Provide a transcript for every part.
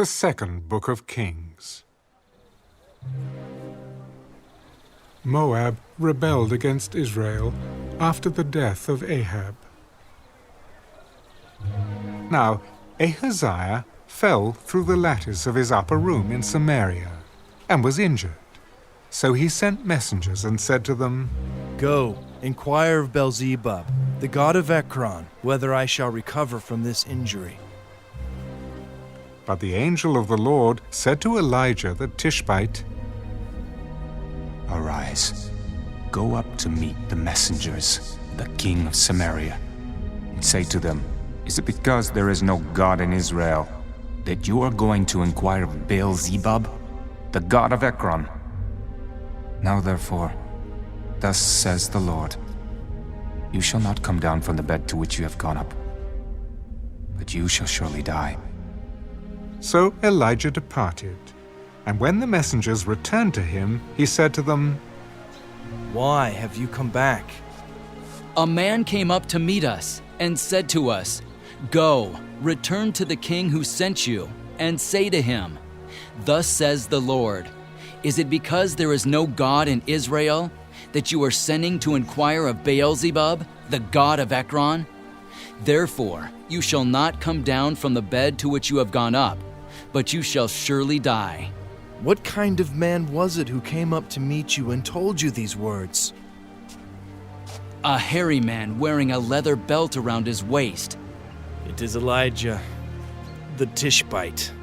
The second book of Kings. Moab rebelled against Israel after the death of Ahab. Now Ahaziah fell through the lattice of his upper room in Samaria and was injured. So he sent messengers and said to them, "Go, inquire of Beelzebub, the god of Ekron, whether I shall recover from this injury." But the angel of the Lord said to Elijah the Tishbite, "Arise, go up to meet the messengers, the king of Samaria, and say to them, is it because there is no God in Israel that you are going to inquire of Beelzebub, the god of Ekron? Now therefore, thus says the Lord, you shall not come down from the bed to which you have gone up, but you shall surely die." So Elijah departed, and when the messengers returned to him, he said to them, "Why have you come back?" A man came up to meet us and said to us, "Go, return to the king who sent you, and say to him, thus says the Lord, is it because there is no God in Israel that you are sending to inquire of Beelzebub, the god of Ekron? Therefore you shall not come down from the bed to which you have gone up, but you shall surely die." What kind of man was it who came up to meet you and told you these words? A hairy man wearing a leather belt around his waist. It is Elijah, the Tishbite.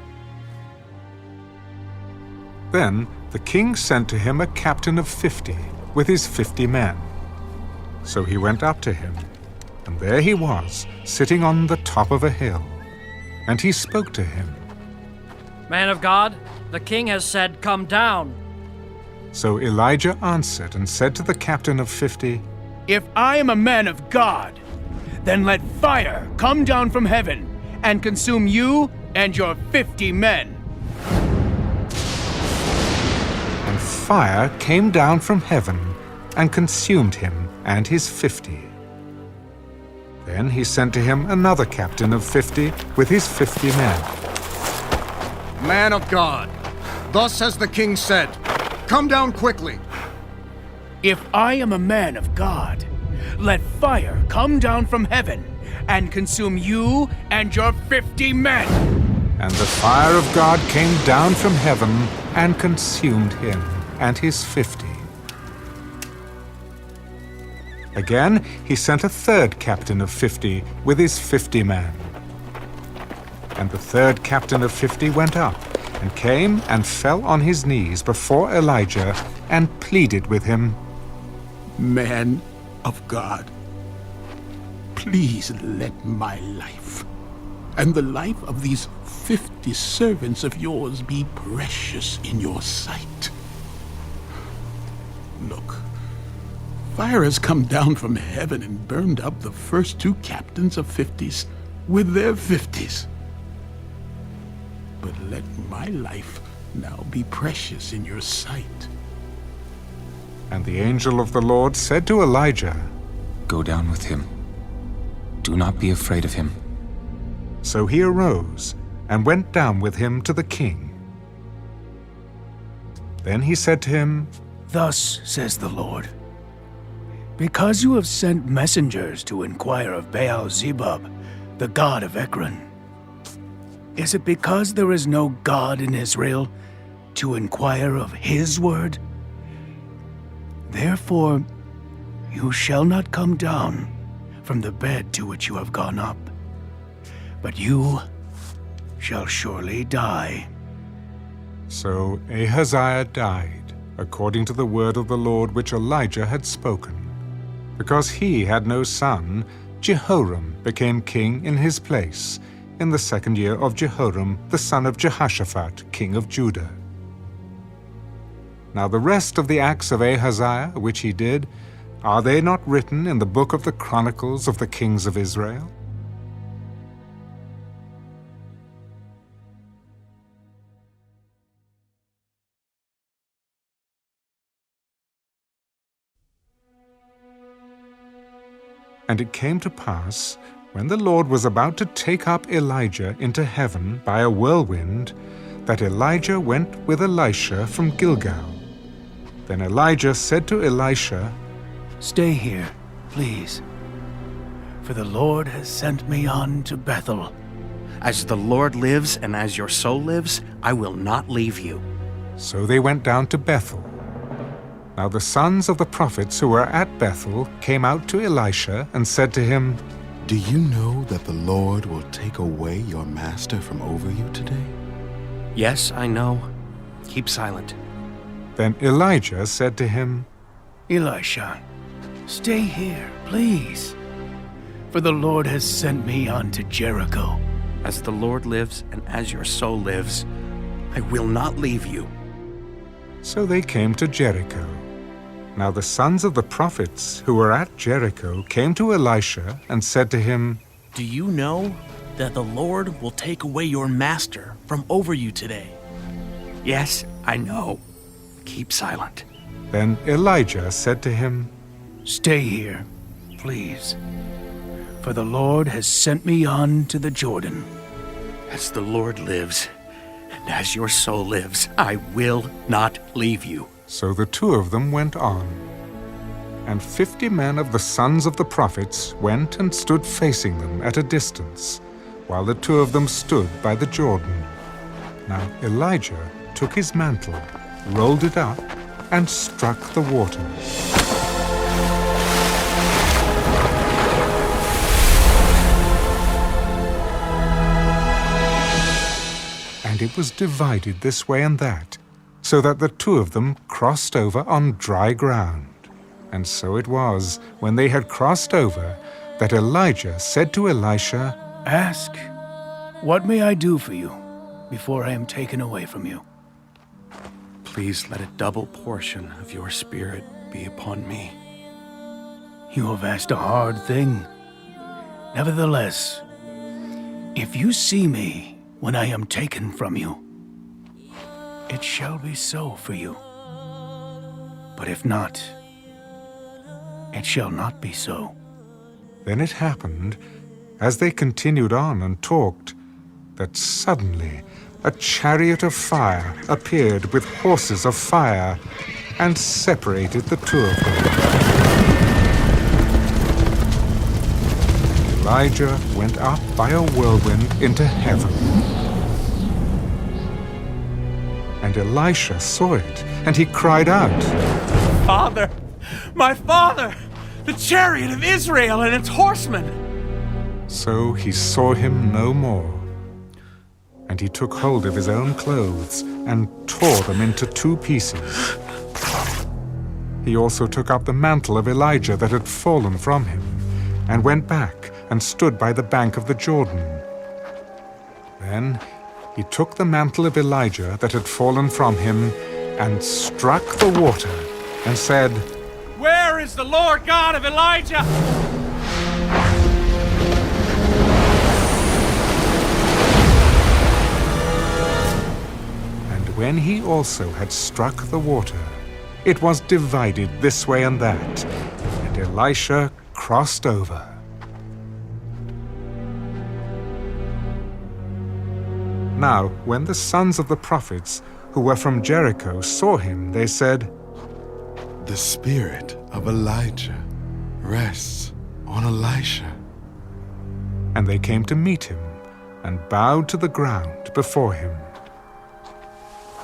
Then the king sent to him a captain of 50 with his 50 men. So he went up to him, and there he was, sitting on the top of a hill. And he spoke to him. "Man of God, the king has said, 'Come down.'" So Elijah answered and said to the captain of 50, "If I am a man of God, then let fire come down from heaven and consume you and your 50 men." And fire came down from heaven and consumed him and his 50. Then he sent to him another captain of 50 with his 50 men. "Man of God, thus has the king said, come down quickly." "If I am a man of God, let fire come down from heaven and consume you and your 50 men." And the fire of God came down from heaven and consumed him and his 50. Again, he sent a third captain of 50 with his 50 men. And the third captain of 50 went up and came and fell on his knees before Elijah and pleaded with him, "Man of God, please let my life and the life of these 50 servants of yours be precious in your sight. Look, fire has come down from heaven and burned up the first 2 captains of 50s with their 50s. But let my life now be precious in your sight." And the angel of the Lord said to Elijah, Go down with him. Do not be afraid of him. So he arose and went down with him to the king. Then he said to him, "Thus says the Lord, because you have sent messengers to inquire of Beelzebub, the god of Ekron, is it because there is no God in Israel to inquire of his word? Therefore you shall not come down from the bed to which you have gone up, but you shall surely die." So Ahaziah died, according to the word of the Lord which Elijah had spoken. Because he had no son, Jehoram became king in his place, in the 2nd year of Jehoram, the son of Jehoshaphat, king of Judah. Now the rest of the acts of Ahaziah, which he did, are they not written in the book of the Chronicles of the kings of Israel? And it came to pass, when the Lord was about to take up Elijah into heaven by a whirlwind, that Elijah went with Elisha from Gilgal. Then Elijah said to Elisha, Stay here, please, for the Lord has sent me on to Bethel. As the Lord lives and as your soul lives, I will not leave you. So they went down to Bethel. Now the sons of the prophets who were at Bethel came out to Elisha and said to him, Do you know that the Lord will take away your master from over you today? Yes, I know. Keep silent. Then Elijah said to him, Elisha, stay here, please, for the Lord has sent me on to Jericho. As the Lord lives and as your soul lives, I will not leave you. So they came to Jericho. Now the sons of the prophets who were at Jericho came to Elisha and said to him, Do you know that the Lord will take away your master from over you today? Yes, I know. Keep silent. Then Elijah said to him, Stay here, please, for the Lord has sent me on to the Jordan. As the Lord lives and as your soul lives, I will not leave you. So the two of them went on. And 50 men of the sons of the prophets went and stood facing them at a distance, while the two of them stood by the Jordan. Now Elijah took his mantle, rolled it up, and struck the water. And it was divided this way and that, so that the two of them crossed over on dry ground. And so it was, when they had crossed over, that Elijah said to Elisha, Ask, what may I do for you before I am taken away from you? Please let a double portion of your spirit be upon me. You have asked a hard thing. Nevertheless, if you see me when I am taken from you, it shall be so for you. But if not, it shall not be so. Then it happened, as they continued on and talked, that suddenly a chariot of fire appeared with horses of fire and separated the two of them. Elijah went up by a whirlwind into heaven. And Elisha saw it, and he cried out, Father! My father! The chariot of Israel and its horsemen! So he saw him no more. And he took hold of his own clothes and tore them into 2 pieces. He also took up the mantle of Elijah that had fallen from him, and went back and stood by the bank of the Jordan. Then he took the mantle of Elijah that had fallen from him, and struck the water, and said, Where is the Lord God of Elijah? When he also had struck the water, it was divided this way and that, and Elisha crossed over. Now, when the sons of the prophets who were from Jericho saw him, they said, The spirit of Elijah rests on Elisha. And they came to meet him, and bowed to the ground before him.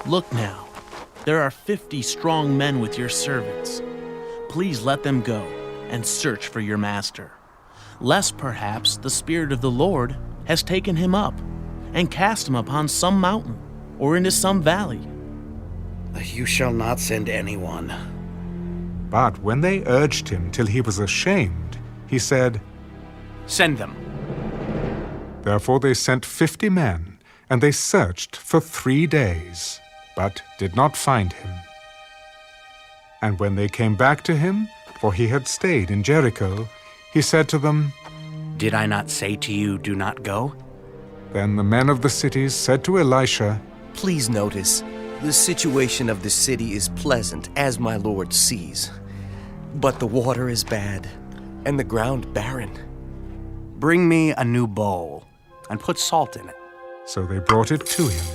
Look now, there are 50 strong men with your servants. Please let them go and search for your master, lest perhaps the Spirit of the Lord has taken him up and cast him upon some mountain or into some valley. You shall not send anyone. But when they urged him till he was ashamed, he said, Send them. Therefore they sent 50 men, and they searched for 3 days, but did not find him. And when they came back to him, for he had stayed in Jericho, he said to them, Did I not say to you, do not go? Then the men of the cities said to Elisha, Please notice, the situation of the city is pleasant, as my lord sees. But the water is bad, and the ground barren. Bring me a new bowl, and put salt in it. So they brought it to him.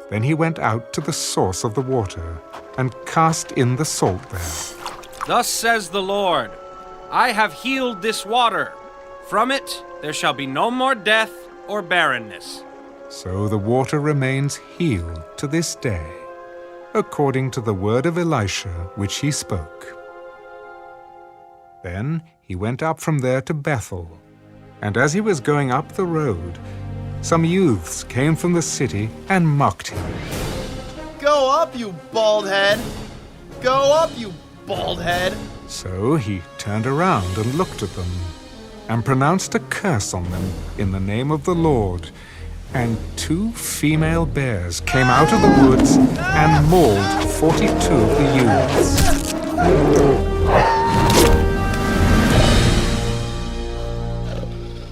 Then he went out to the source of the water and cast in the salt there. Thus says the Lord, I have healed this water. From it there shall be no more death or barrenness. So the water remains healed to this day, according to the word of Elisha which he spoke. Then he went up from there to Bethel, and as he was going up the road, some youths came from the city and mocked him. Go up, you bald head! Go up, you bald head! So he turned around and looked at them, and pronounced a curse on them in the name of the Lord. And 2 female bears came out of the woods and mauled 42 of the youths.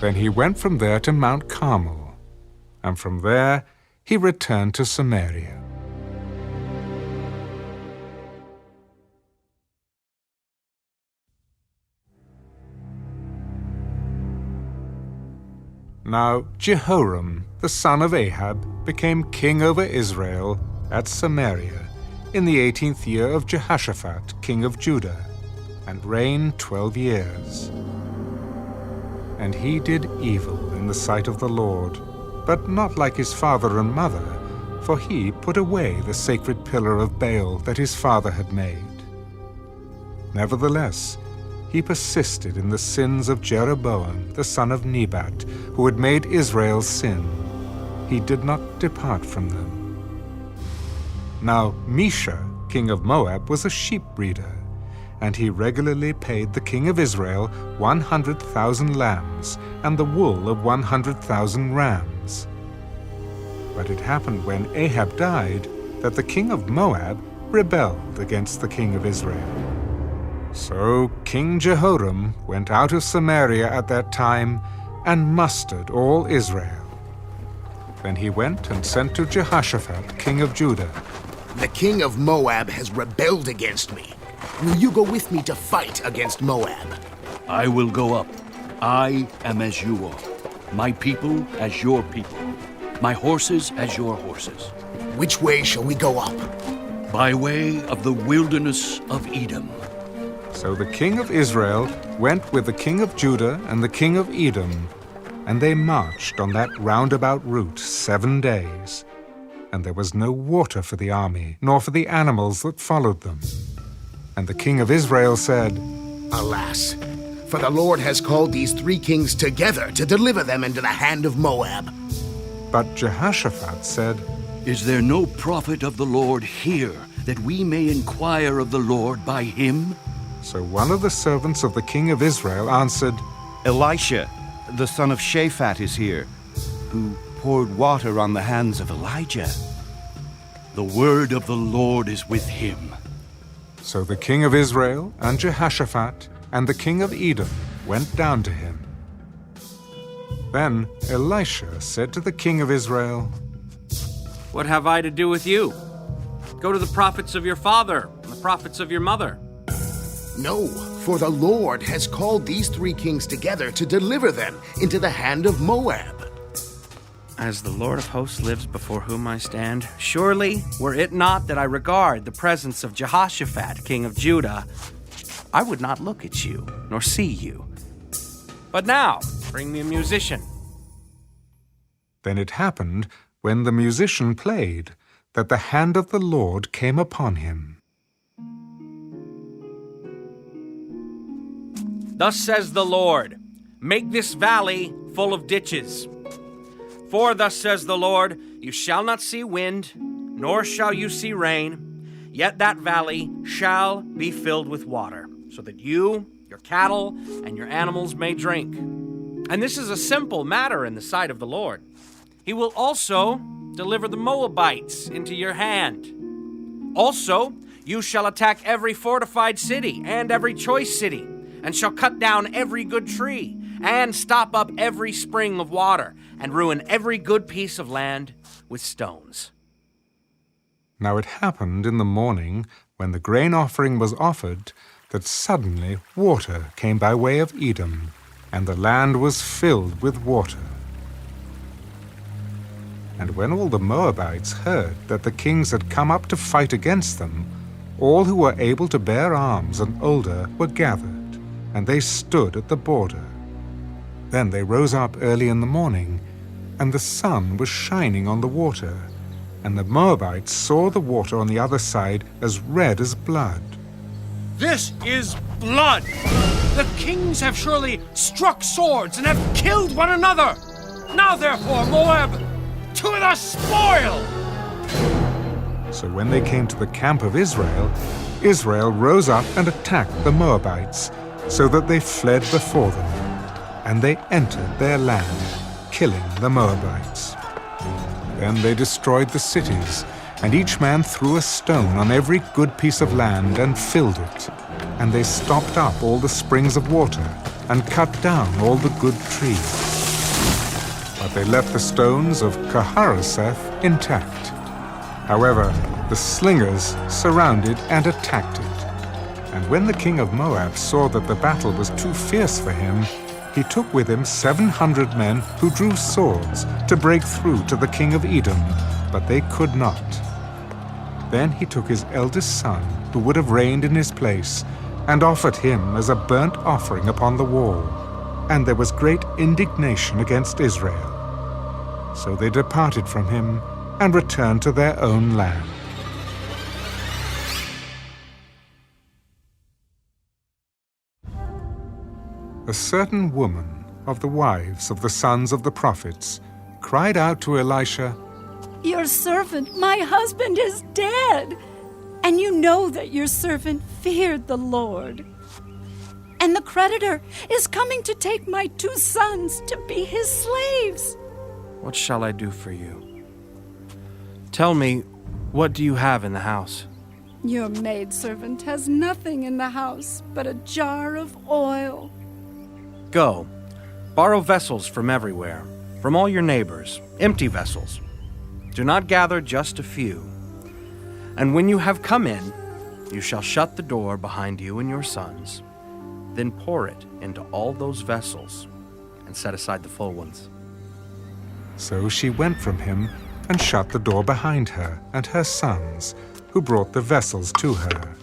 Then he went from there to Mount Carmel, and from there he returned to Samaria. Now Jehoram, the son of Ahab, became king over Israel at Samaria in the 18th year of Jehoshaphat, king of Judah, and reigned 12 years. And he did evil in the sight of the Lord, but not like his father and mother, for he put away the sacred pillar of Baal that his father had made. Nevertheless, he persisted in the sins of Jeroboam, the son of Nebat, who had made Israel sin. He did not depart from them. Now Mesha, king of Moab, was a sheep breeder, and he regularly paid the king of Israel 100,000 lambs and the wool of 100,000 rams. But it happened when Ahab died that the king of Moab rebelled against the king of Israel. So King Jehoram went out of Samaria at that time and mustered all Israel. Then he went and sent to Jehoshaphat, king of Judah. The king of Moab has rebelled against me. Will you go with me to fight against Moab? I will go up. I am as you are. My people as your people. My horses as your horses. Which way shall we go up? By way of the wilderness of Edom. So the king of Israel went with the king of Judah and the king of Edom, and they marched on that roundabout route 7 days. And there was no water for the army, nor for the animals that followed them. And the king of Israel said, Alas, for the Lord has called these 3 kings together to deliver them into the hand of Moab. But Jehoshaphat said, Is there no prophet of the Lord here, that we may inquire of the Lord by him? So one of the servants of the king of Israel answered, Elisha, the son of Shaphat, is here, who poured water on the hands of Elijah. The word of the Lord is with him. So the king of Israel and Jehoshaphat and the king of Edom went down to him. Then Elisha said to the king of Israel, What have I to do with you? Go to the prophets of your father and the prophets of your mother. No, for the Lord has called these 3 kings together to deliver them into the hand of Moab. As the Lord of hosts lives before whom I stand, surely, were it not that I regard the presence of Jehoshaphat, king of Judah, I would not look at you, nor see you. But now, bring me a musician. Then it happened, when the musician played, that the hand of the Lord came upon him. Thus says the Lord, make this valley full of ditches. For thus says the Lord, you shall not see wind, nor shall you see rain, yet that valley shall be filled with water, so that you, your cattle, and your animals may drink. And this is a simple matter in the sight of the Lord. He will also deliver the Moabites into your hand. Also, you shall attack every fortified city and every choice city, and shall cut down every good tree, and stop up every spring of water, and ruin every good piece of land with stones. Now it happened in the morning, when the grain offering was offered, that suddenly water came by way of Edom, and the land was filled with water. And when all the Moabites heard that the kings had come up to fight against them, all who were able to bear arms and older were gathered, and they stood at the border. Then they rose up early in the morning, and the sun was shining on the water, and the Moabites saw the water on the other side as red as blood. This is blood! The kings have surely struck swords and have killed one another! Now therefore, Moab, to the spoil! So when they came to the camp of Israel, Israel rose up and attacked the Moabites, so that they fled before them, and they entered their land, killing the Moabites. Then they destroyed the cities, and each man threw a stone on every good piece of land and filled it. And they stopped up all the springs of water and cut down all the good trees. But they left the stones of Kaharaseth intact. However, the slingers surrounded and attacked it. And when the king of Moab saw that the battle was too fierce for him, he took with him 700 men who drew swords to break through to the king of Edom, but they could not. Then he took his eldest son, who would have reigned in his place, and offered him as a burnt offering upon the wall. And there was great indignation against Israel. So they departed from him and returned to their own land. A certain woman of the wives of the sons of the prophets cried out to Elisha, "Your servant, my husband, is dead, and you know that your servant feared the Lord. And the creditor is coming to take my 2 sons to be his slaves." What shall I do for you? Tell me, what do you have in the house? Your maidservant has nothing in the house but a jar of oil. Go, borrow vessels from everywhere, from all your neighbors, empty vessels. Do not gather just a few. And when you have come in, you shall shut the door behind you and your sons. Then pour it into all those vessels and set aside the full ones. So she went from him and shut the door behind her and her sons, who brought the vessels to her,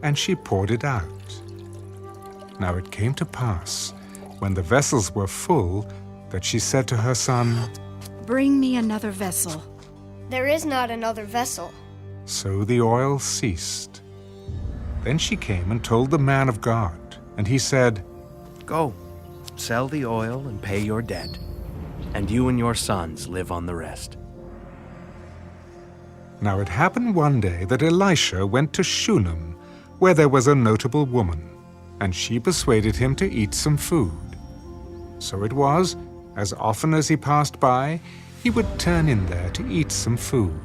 and she poured it out. Now it came to pass, when the vessels were full, that she said to her son, "Bring me another vessel." "There is not another vessel." So the oil ceased. Then she came and told the man of God, and he said, "Go, sell the oil and pay your debt, and you and your sons live on the rest." Now it happened one day that Elisha went to Shunem, where there was a notable woman, and she persuaded him to eat some food. So it was, as often as he passed by, he would turn in there to eat some food.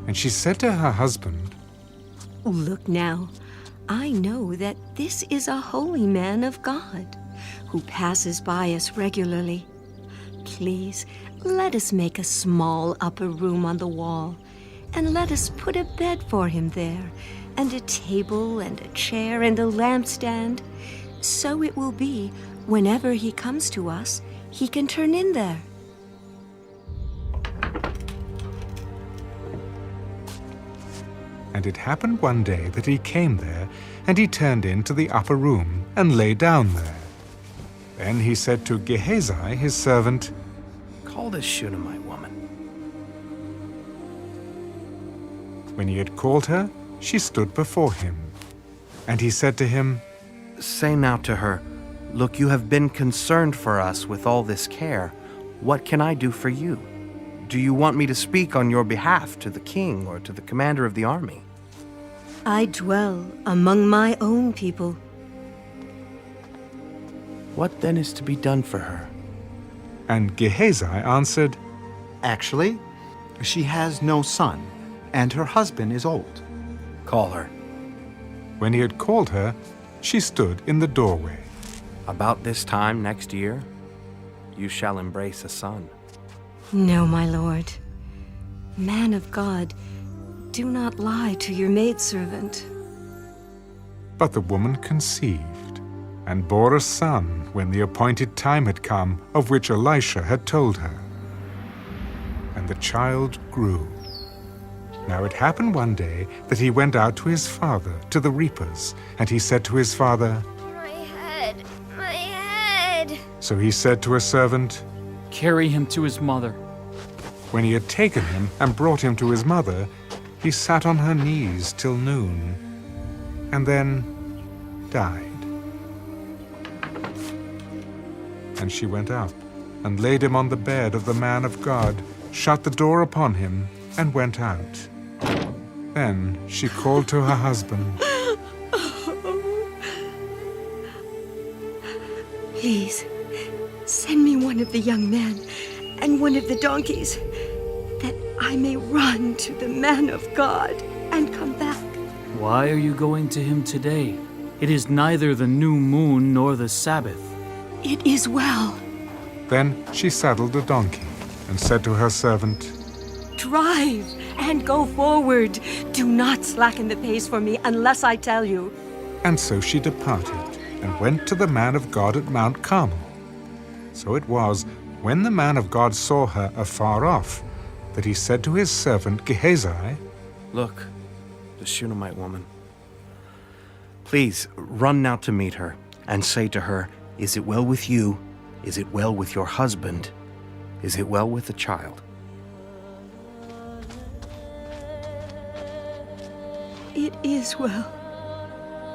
And she said to her husband, "Look now, I know that this is a holy man of God, who passes by us regularly. Please, let us make a small upper room on the wall, and let us put a bed for him there, and a table and a chair and a lampstand. So it will be, whenever he comes to us, he can turn in there." And it happened one day that he came there, and he turned into the upper room and lay down there. Then he said to Gehazi, his servant, "Call this Shunammite woman." When he had called her, she stood before him. And he said to him, "Say now to her, look, you have been concerned for us with all this care. What can I do for you? Do you want me to speak on your behalf to the king or to the commander of the army?" "I dwell among my own people." "What then is to be done for her?" And Gehazi answered, "Actually, she has no son, and her husband is old." "Call her." When he had called her, she stood in the doorway. "About this time next year, you shall embrace a son." "No, my lord. Man of God, do not lie to your maidservant." But the woman conceived, and bore a son when the appointed time had come, of which Elisha had told her. And the child grew. Now it happened one day that he went out to his father, to the reapers, and he said to his father, My head, my head. So he said to a servant, Carry him to his mother. When he had taken him and brought him to his mother, he sat on her knees till noon, and then died. And she went up and laid him on the bed of the man of God, shut the door upon him, and went out. Then she called to her husband. Please, send me one of the young men and one of the donkeys, that I may run to the man of God and come back. Why are you going to him today? It is neither the new moon nor the Sabbath. It is well. Then she saddled a donkey and said to her servant, Drive and go forward. Do not slacken the pace for me unless I tell you. And so she departed and went to the man of God at Mount Carmel. So it was, when the man of God saw her afar off, that he said to his servant Gehazi, Look, the Shunammite woman. Please run now to meet her, and say to her, Is it well with you? Is it well with your husband? Is it well with the child? It is well.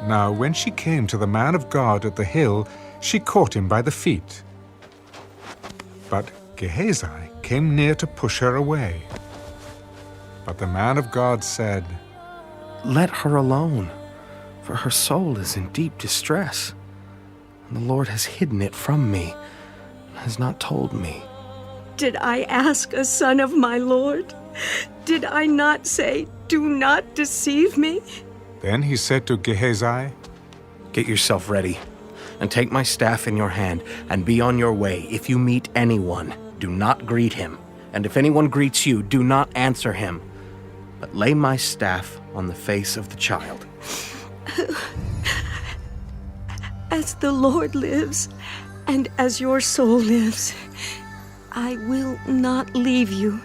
Now when she came to the man of God at the hill, she caught him by the feet. But Gehazi came near to push her away. But the man of God said, Let her alone, for her soul is in deep distress. And the Lord has hidden it from me, and has not told me. Did I ask a son of my Lord? Did I not say, Do not deceive me? Then he said to Gehazi, Get yourself ready, and take my staff in your hand, and be on your way. If you meet anyone, do not greet him. And if anyone greets you, do not answer him. But lay my staff on the face of the child. As the Lord lives, and as your soul lives, I will not leave you.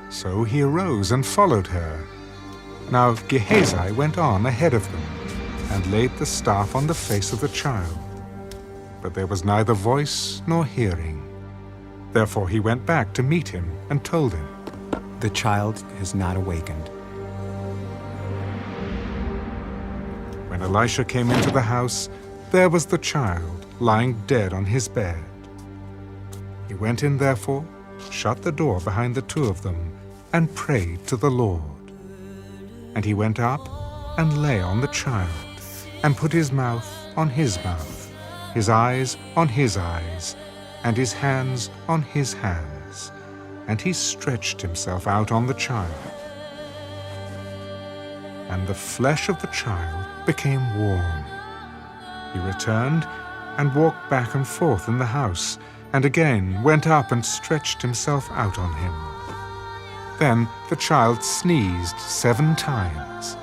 So he arose and followed her. Now Gehazi went on ahead of them, and laid the staff on the face of the child. But there was neither voice nor hearing. Therefore he went back to meet him, and told him, The child is not awakened. When Elisha came into the house, there was the child lying dead on his bed. He went in therefore, shut the door behind the two of them, and prayed to the Lord. And he went up and lay on the child, and put his mouth on his mouth, his eyes on his eyes, and his hands on his hands. And he stretched himself out on the child. And the flesh of the child became warm. He returned and walked back and forth in the house, and again went up and stretched himself out on him. Then the child sneezed 7 times,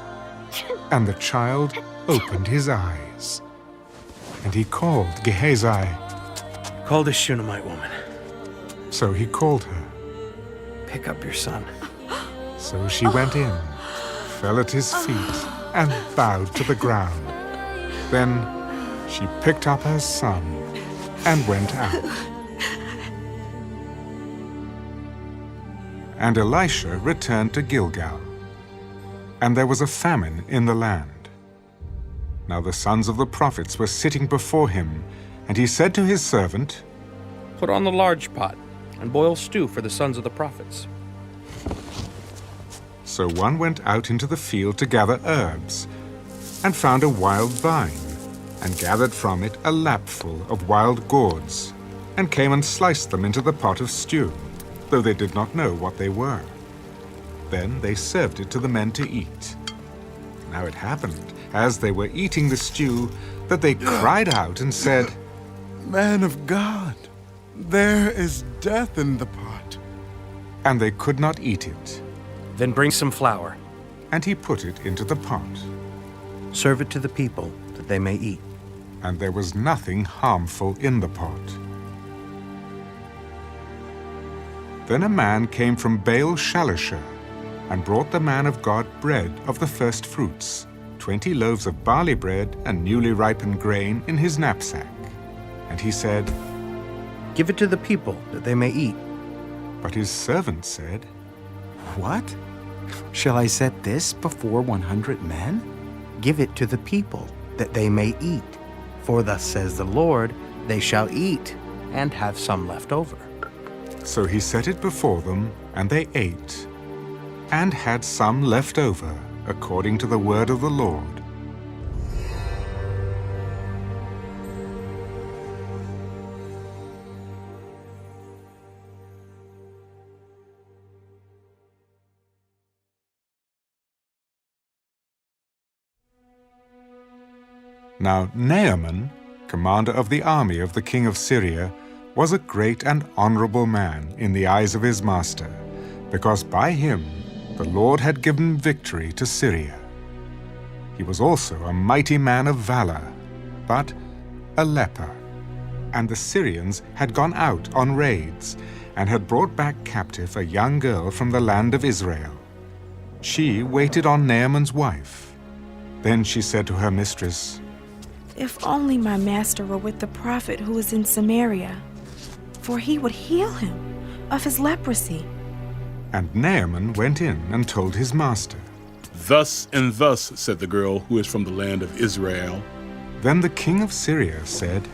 and the child opened his eyes. And he called Gehazi. Call the Shunammite woman. So he called her. Pick up your son. So she went in, fell at his feet, and bowed to the ground. Then she picked up her son and went out. And Elisha returned to Gilgal. And there was a famine in the land. Now the sons of the prophets were sitting before him, and he said to his servant, Put on the large pot, and boil stew for the sons of the prophets. So one went out into the field to gather herbs, and found a wild vine, and gathered from it a lapful of wild gourds, and came and sliced them into the pot of stew, though they did not know what they were. Then they served it to the men to eat. Now it happened, as they were eating the stew, that they cried out and said, Man of God, there is death in the pot. And they could not eat it. Then bring some flour. And he put it into the pot. Serve it to the people, that they may eat. And there was nothing harmful in the pot. Then a man came from Baal-Shalisha and brought the man of God bread of the first fruits, 20 loaves of barley bread and newly ripened grain in his knapsack. And he said, "Give it to the people, that they may eat." But his servant said, "What? Shall I set this before 100 men? Give it to the people, that they may eat. For thus says the Lord, they shall eat, and have some left over." So he set it before them, and they ate, and had some left over, according to the word of the Lord. Now Naaman, commander of the army of the king of Syria, was a great and honorable man in the eyes of his master, because by him the Lord had given victory to Syria. He was also a mighty man of valor, but a leper. And the Syrians had gone out on raids, and had brought back captive a young girl from the land of Israel. She waited on Naaman's wife. Then she said to her mistress, "If only my master were with the prophet who is in Samaria, for he would heal him of his leprosy." And Naaman went in and told his master. "Thus and thus," said the girl who is from the land of Israel. Then the king of Syria said,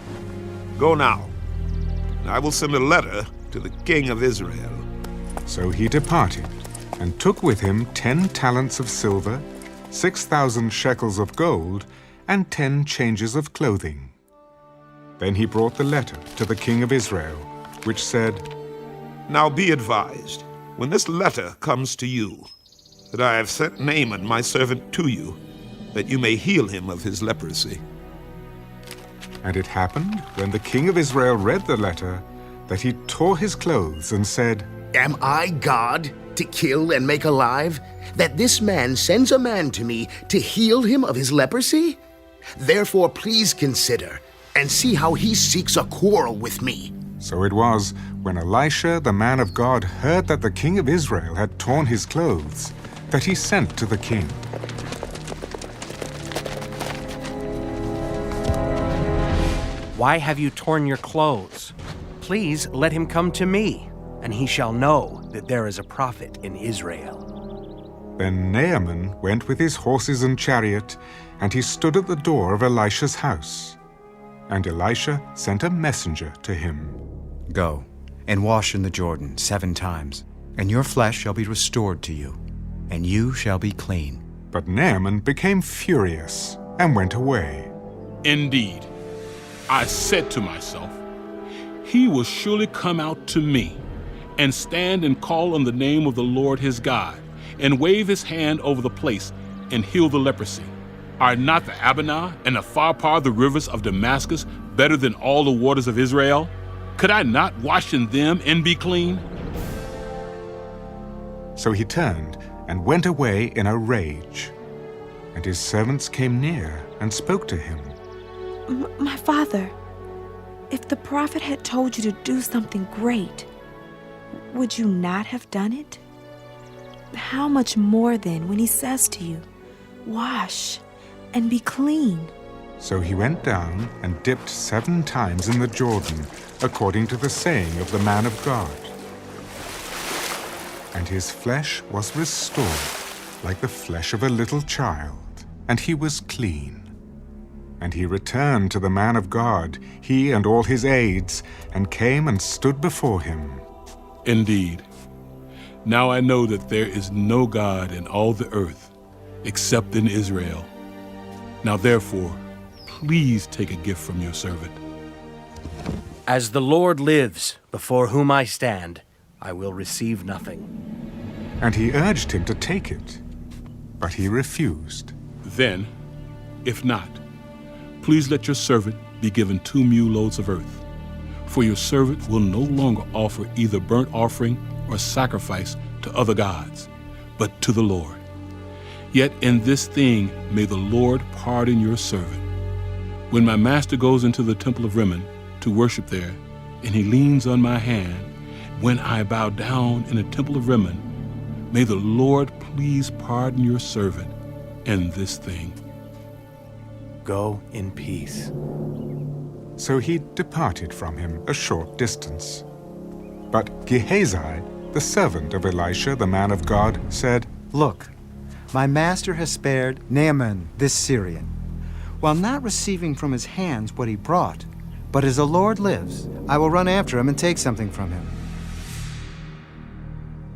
"Go now, and I will send a letter to the king of Israel." So he departed, and took with him 10 talents of silver, 6,000 shekels of gold, and 10 changes of clothing. Then he brought the letter to the king of Israel, which said, "Now be advised, when this letter comes to you, that I have sent Naaman my servant to you, that you may heal him of his leprosy." And it happened, when the king of Israel read the letter, that he tore his clothes and said, "Am I God, to kill and make alive, that this man sends a man to me to heal him of his leprosy? Therefore please consider, and see how he seeks a quarrel with me." So it was, when Elisha the man of God heard that the king of Israel had torn his clothes, that he sent to the king. "Why have you torn your clothes? Please let him come to me, and he shall know that there is a prophet in Israel." Then Naaman went with his horses and chariot, and he stood at the door of Elisha's house. And Elisha sent a messenger to him. "Go and wash in the Jordan 7 times, and your flesh shall be restored to you, and you shall be clean." But Naaman became furious and went away. Indeed, I said to myself, he will surely come out to me, and stand and call on the name of the Lord his God, and wave his hand over the place, and heal the leprosy. Are not the Abana and the Pharpar, the rivers of Damascus, better than all the waters of Israel? Could I not wash in them and be clean? So he turned and went away in a rage. And his servants came near and spoke to him. My father, if the prophet had told you to do something great, would you not have done it? How much more then when he says to you, 'Wash and be clean'?" So he went down and dipped 7 times in the Jordan, according to the saying of the man of God. And his flesh was restored, like the flesh of a little child, and he was clean. And he returned to the man of God, he and all his aides, and came and stood before him. Indeed, now I know that there is no God in all the earth, except in Israel. Now therefore, please take a gift from your servant. "As the Lord lives, before whom I stand, I will receive nothing." And he urged him to take it, but he refused. Then, if not, please let your servant be given 2 mule loads of earth, for your servant will no longer offer either burnt offering or sacrifice to other gods, but to the Lord. Yet in this thing may the Lord pardon your servant. When my master goes into the temple of Rimmon to worship there, and he leans on my hand, when I bow down in the temple of Rimmon, may the Lord please pardon your servant and this thing. Go in peace. So he departed from him a short distance. But Gehazi, the servant of Elisha, the man of God, said, Look, my master has spared Naaman this Syrian, while not receiving from his hands what he brought. But as the Lord lives, I will run after him and take something from him.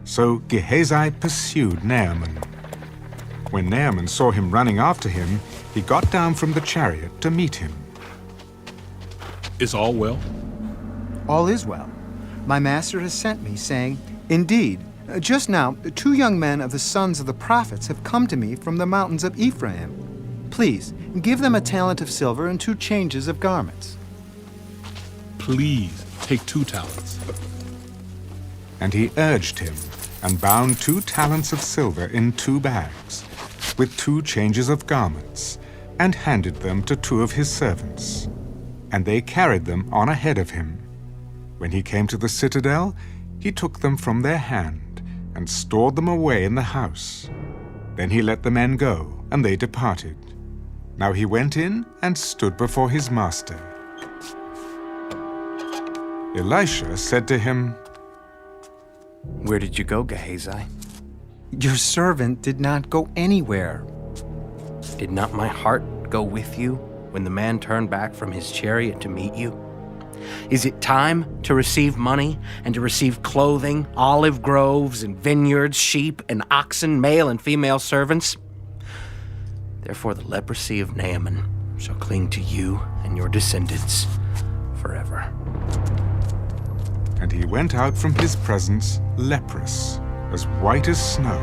So Gehazi pursued Naaman. When Naaman saw him running after him, he got down from the chariot to meet him. Is all well? All is well. My master has sent me, saying, Indeed, just now 2 young men of the sons of the prophets have come to me from the mountains of Ephraim. Please, give them a talent of silver and 2 changes of garments. Please, take 2 talents. And he urged him, and bound 2 talents of silver in 2 bags, with 2 changes of garments, and handed them to 2 of his servants. And they carried them on ahead of him. When he came to the citadel, he took them from their hand, and stored them away in the house. Then he let the men go, and they departed. Now he went in and stood before his master. Elisha said to him, Where did you go, Gehazi? Your servant did not go anywhere. Did not my heart go with you when the man turned back from his chariot to meet you? Is it time to receive money and to receive clothing, olive groves and vineyards, sheep and oxen, male and female servants? Therefore the leprosy of Naaman shall cling to you and your descendants forever. And he went out from his presence leprous, as white as snow.